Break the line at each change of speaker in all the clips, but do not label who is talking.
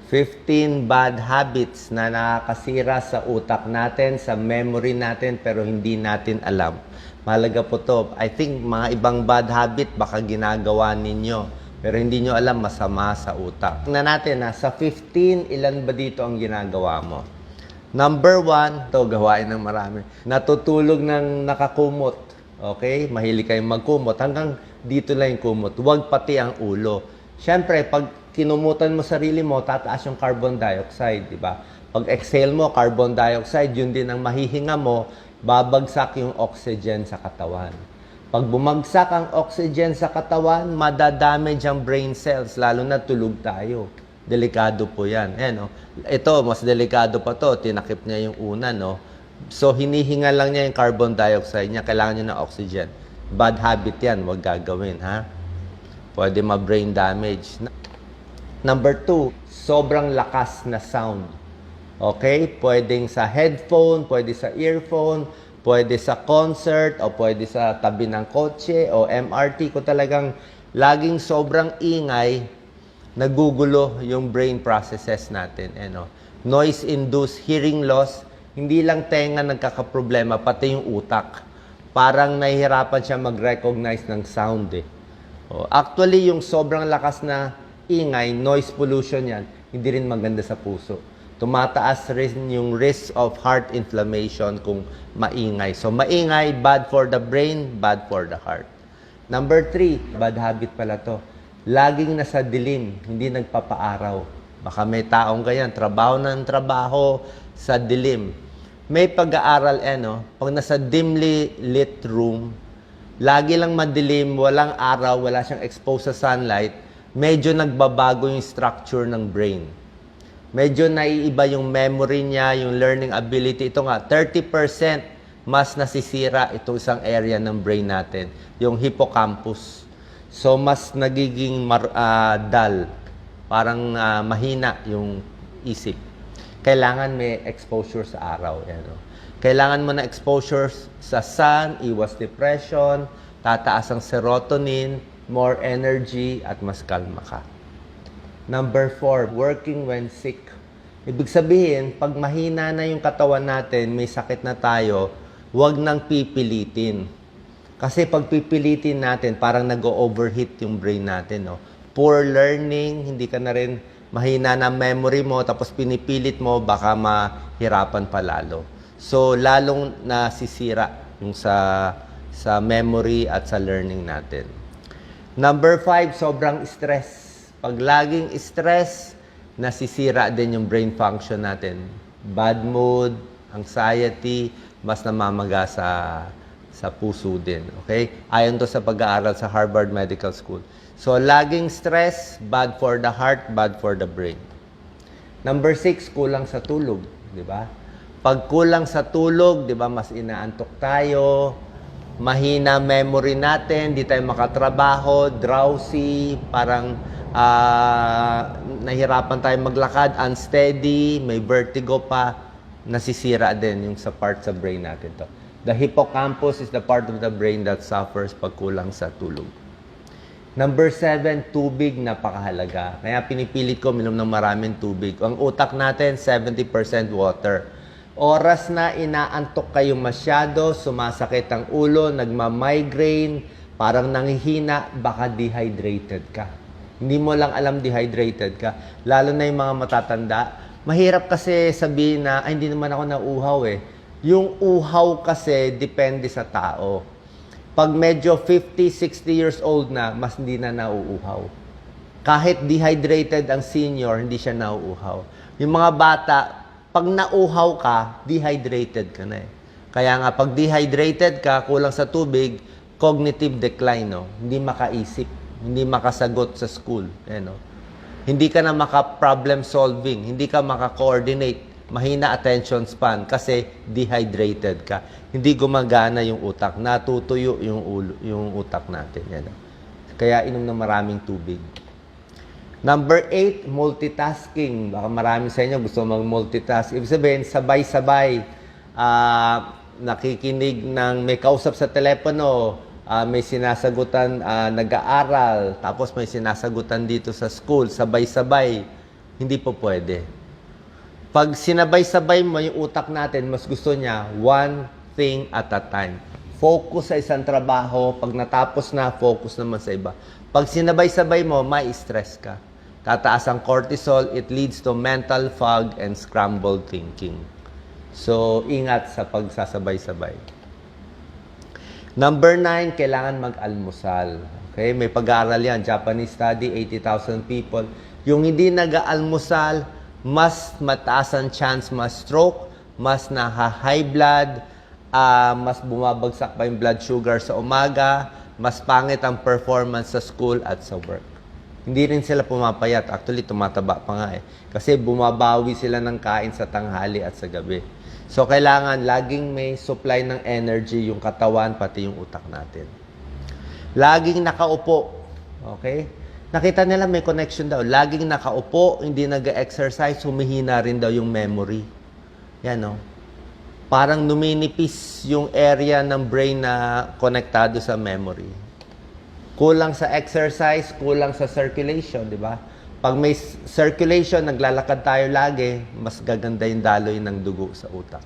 15 bad habits na nakakasira sa utak natin, sa memory natin, pero hindi natin alam. Mahalaga po to. I think mga ibang bad habit baka ginagawa ninyo, pero hindi nyo alam masama sa utak. Tingnan natin sa 15, ilan ba dito ang ginagawa mo? Number 1, to gawain ng marami. Natutulog ng nakakumot. Okay? Mahilig kayong magkumot. Hanggang dito lang yung kumot. Huwag pati ang ulo. Siyempre, pag kinumutan mo sarili mo, tataas yung carbon dioxide, di ba? Pag exhale mo, carbon dioxide, yun din ang mahihinga mo, babagsak yung oxygen sa katawan. Pag bumagsak ang oxygen sa katawan, madadamage ang brain cells, lalo na tulog tayo. Delikado po yan. Ito, mas delikado pa to. Tinakip niya yung una, no? So, hinihinga lang niya yung carbon dioxide niya. Kailangan niya ng oxygen. Bad habit yan. Huwag gagawin, ha? Pwede ma-brain damage. Number 2, sobrang lakas na sound. Okay? Pwedeng sa headphone, pwede sa earphone, pwede sa concert, o pwede sa tabi ng kotse, o MRT. Kung talagang laging sobrang ingay, nagugulo yung brain processes natin. Noise-induced hearing loss, hindi lang tenga nagkakaproblema, pati yung utak. Parang nahihirapan siya mag-recognize ng sound. Actually, yung sobrang lakas na ingay, noise pollution yan, hindi rin maganda sa puso. Tumataas rin yung risk of heart inflammation kung maingay. So, maingay, bad for the brain, bad for the heart. Number 3, bad habit pala to. Laging nasa dilim, hindi nagpapaaraw. Baka may taong ganyan, trabaho ng trabaho sa dilim. May pag-aaral, pag nasa dimly lit room, lagi lang madilim, walang araw, wala siyang exposed sa sunlight, medyo nagbabago yung structure ng brain. Medyo naiiba yung memory niya, yung learning ability. Ito nga, 30% mas nasisira itong isang area ng brain natin, yung hippocampus. So, mas nagiging dull. Parang mahina yung isip. Kailangan may exposure sa araw. Kailangan mo na exposure sa sun, iwas depression, tataas ang serotonin, more energy, at mas kalma ka. Number 4, working when sick. Ibig sabihin, pag mahina na yung katawan natin, may sakit na tayo, huwag nang pipilitin. Kasi pag pipilitin natin, parang nag-overheat yung brain natin. Poor learning, hindi ka na rin mahina na memory mo, tapos pinipilit mo, baka mahirapan pa lalo. So, lalong nasisira yung sa memory at sa learning natin. Number 5, sobrang stress. Pag laging stress, nasisira din yung brain function natin. Bad mood, anxiety, mas namamaga sa puso din. Okay? Ayon to sa pag-aaral sa Harvard Medical School. So, laging stress, bad for the heart, bad for the brain. Number 6, kulang sa tulog. Di ba? Pag kulang sa tulog, di ba, mas inaantok tayo, mahina memory natin, di tayo makatrabaho, drowsy, parang nahirapan tayo maglakad, unsteady, may vertigo pa, nasisira din yung sa part sa brain natin to. The hippocampus is the part of the brain that suffers pag kulang sa tulog. Number 7, tubig, napakahalaga. Kaya pinipilit ko minom ng maraming tubig. Ang utak natin, 70% water. Oras na inaantok kayo masyado, sumasakit ang ulo, nagma-migraine, parang nanghihina, baka dehydrated ka. Hindi mo lang alam dehydrated ka. Lalo na yung mga matatanda. Mahirap kasi sabihin na, ay, hindi naman ako nauuhaw Yung uhaw kasi, depende sa tao. Pag medyo 50, 60 years old na, mas hindi na nauuhaw. Kahit dehydrated ang senior, hindi siya nauuhaw. Yung mga bata, pag nauhaw ka, dehydrated ka na Kaya nga, pag dehydrated ka, kulang sa tubig, cognitive decline, Hindi makaisip, hindi makasagot sa school, Hindi ka na maka-problem solving, hindi ka maka-coordinate, mahina attention span kasi dehydrated ka. Hindi gumagana yung utak, natutuyo yung utak natin, Kaya inom ng maraming tubig. Number 8, multitasking. Baka marami sa inyo gusto mag-multitask. Ibig sabihin, sabay-sabay, nakikinig ng may kausap sa telepono, may sinasagutan, nag-aaral, tapos may sinasagutan dito sa school, sabay-sabay. Hindi po pwede. Pag sinabay-sabay mo yung utak natin, mas gusto niya one thing at a time. Focus sa isang trabaho, pag natapos na, focus naman sa iba. Pag sinabay-sabay mo, may stress ka. Tataas ang cortisol, it leads to mental fog and scrambled thinking. So, ingat sa pagsasabay-sabay. Number 9, kailangan mag-almusal. Okay? May pag-aaral yan. Japanese study, 80,000 people. Yung hindi nag-almusal, mas mataas ang chance ma-stroke, mas naha-high blood, mas bumabagsak pa yung blood sugar sa umaga, mas pangit ang performance sa school at sa work. Hindi rin sila pumapayat. Actually, tumataba pa nga eh. Kasi bumabawi sila ng kain sa tanghali at sa gabi. So, kailangan laging may supply ng energy yung katawan, pati yung utak natin. Laging nakaupo. Okay? Nakita nila may connection daw. Laging nakaupo, hindi nag-exercise, humihina rin daw yung memory. Yan, no? Parang numinipis yung area ng brain na konektado sa memory. Kulang sa exercise, kulang sa circulation, di ba? Pag may circulation, naglalakad tayo lagi, mas gaganda yung daloy ng dugo sa utak.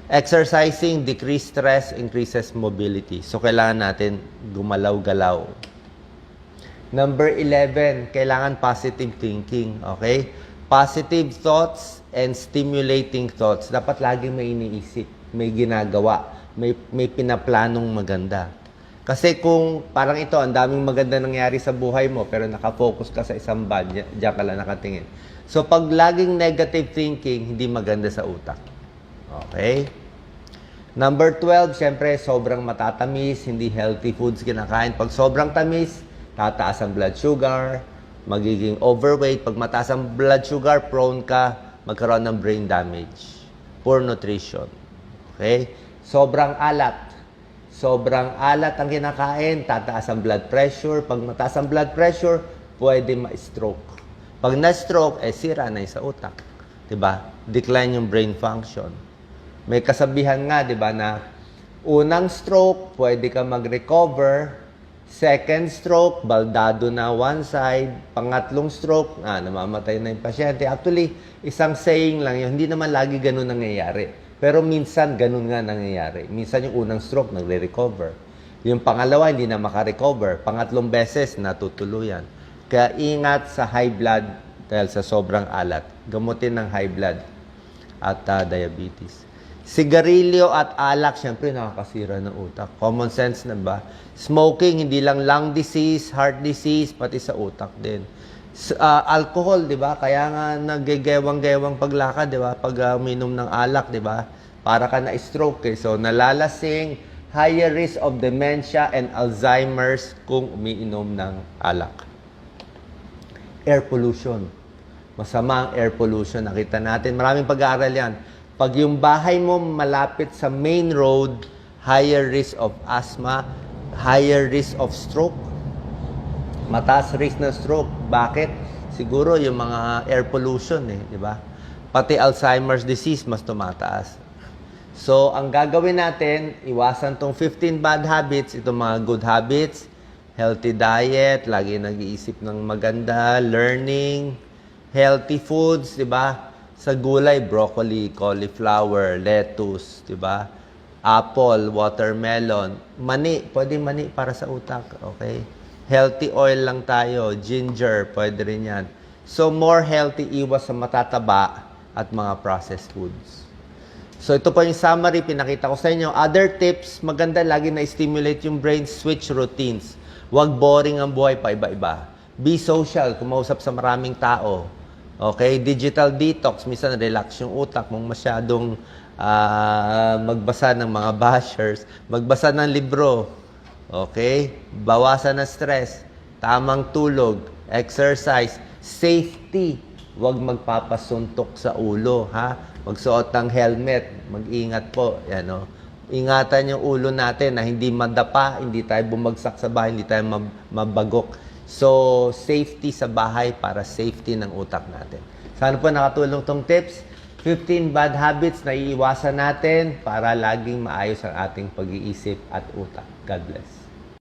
Exercising, decrease stress, increases mobility. So, kailangan natin gumalaw-galaw. Number 11, kailangan positive thinking, okay? Positive thoughts and stimulating thoughts. Dapat laging may iniisip, may ginagawa, may pinaplanong maganda. Kasi kung parang ito, ang daming maganda nangyari sa buhay mo, pero nakafocus ka sa isang bad, diyan ka lang nakatingin. So, pag laging negative thinking, hindi maganda sa utak. Okay? Number 12, syempre, sobrang matatamis, hindi healthy foods kinakain. Pag sobrang tamis, tataas ang blood sugar, magiging overweight. Pag mataas ang blood sugar, prone ka magkaroon ng brain damage. Poor nutrition. Okay? Sobrang alat. Sobrang alat ang kinakain, tataas ang blood pressure. Pag mataas ang blood pressure, pwede ma-stroke. Pag na-stroke, sira na yung sa utak. Diba? Decline yung brain function. May kasabihan nga, diba, na unang stroke, pwede ka mag-recover. Second stroke, baldado na one side. Pangatlong stroke, namamatay na yung pasyente. Actually, isang saying lang yun. Hindi naman lagi ganun nangyayari. Pero minsan, ganun nga nangyayari. Minsan yung unang stroke, nagre-recover. Yung pangalawa, hindi na makarecover. Pangatlong beses, natutuluyan. Kaya ingat sa high blood dahil sa sobrang alat. Gamutin ng high blood at diabetes. Sigarilyo at alak, syempre nakakasira ng utak. Common sense na ba? Smoking, hindi lang lung disease, heart disease, pati sa utak din. Alcohol, di ba? Kaya nga nagigewang-gewang paglakad, di ba? Pag uminom ng alak, di ba? Para ka na-stroke. Eh. So, nalalasing, higher risk of dementia and Alzheimer's kung umiinom ng alak. Air pollution. Masama ang air pollution. Nakita natin. Maraming pag-aaral yan. Pag yung bahay mo malapit sa main road, higher risk of asthma, higher risk of stroke. Mataas risk ng stroke. Bakit? Siguro yung mga air pollution di ba? Pati Alzheimer's disease mas tumataas. So, ang gagawin natin, iwasan tong 15 bad habits, itong mga good habits, healthy diet, lagi nag-iisip ng maganda, learning, healthy foods, di ba? Sa gulay, broccoli, cauliflower, lettuce, di ba? Apple, watermelon, mani, pwedeng mani para sa utak, okay? Healthy oil lang tayo, ginger, pwede rin yan. So, more healthy, iwas sa matataba at mga processed foods. So, ito po yung summary, pinakita ko sa inyo. Other tips, maganda lagi na stimulate yung brain, switch routines. Huwag boring ang buhay pa iba-iba. Be social, kumausap sa maraming tao. Okay? Digital detox, minsan relax yung utak mong masyadong magbasa ng mga bashers, magbasa ng libro. Okay? Bawasan ng stress, tamang tulog, exercise, safety. Huwag magpapasuntok sa ulo, ha? Magsuot ng helmet, mag-ingat po. Yan, no? Ingatan yung ulo natin na hindi madapa, hindi tayo bumagsak sa bahay, hindi tayo mabagok. So, safety sa bahay para safety ng utak natin. Sana po nakatulong tong tips. 15 bad habits na iiwasan natin para laging maayos ang ating pag-iisip at utak. God bless.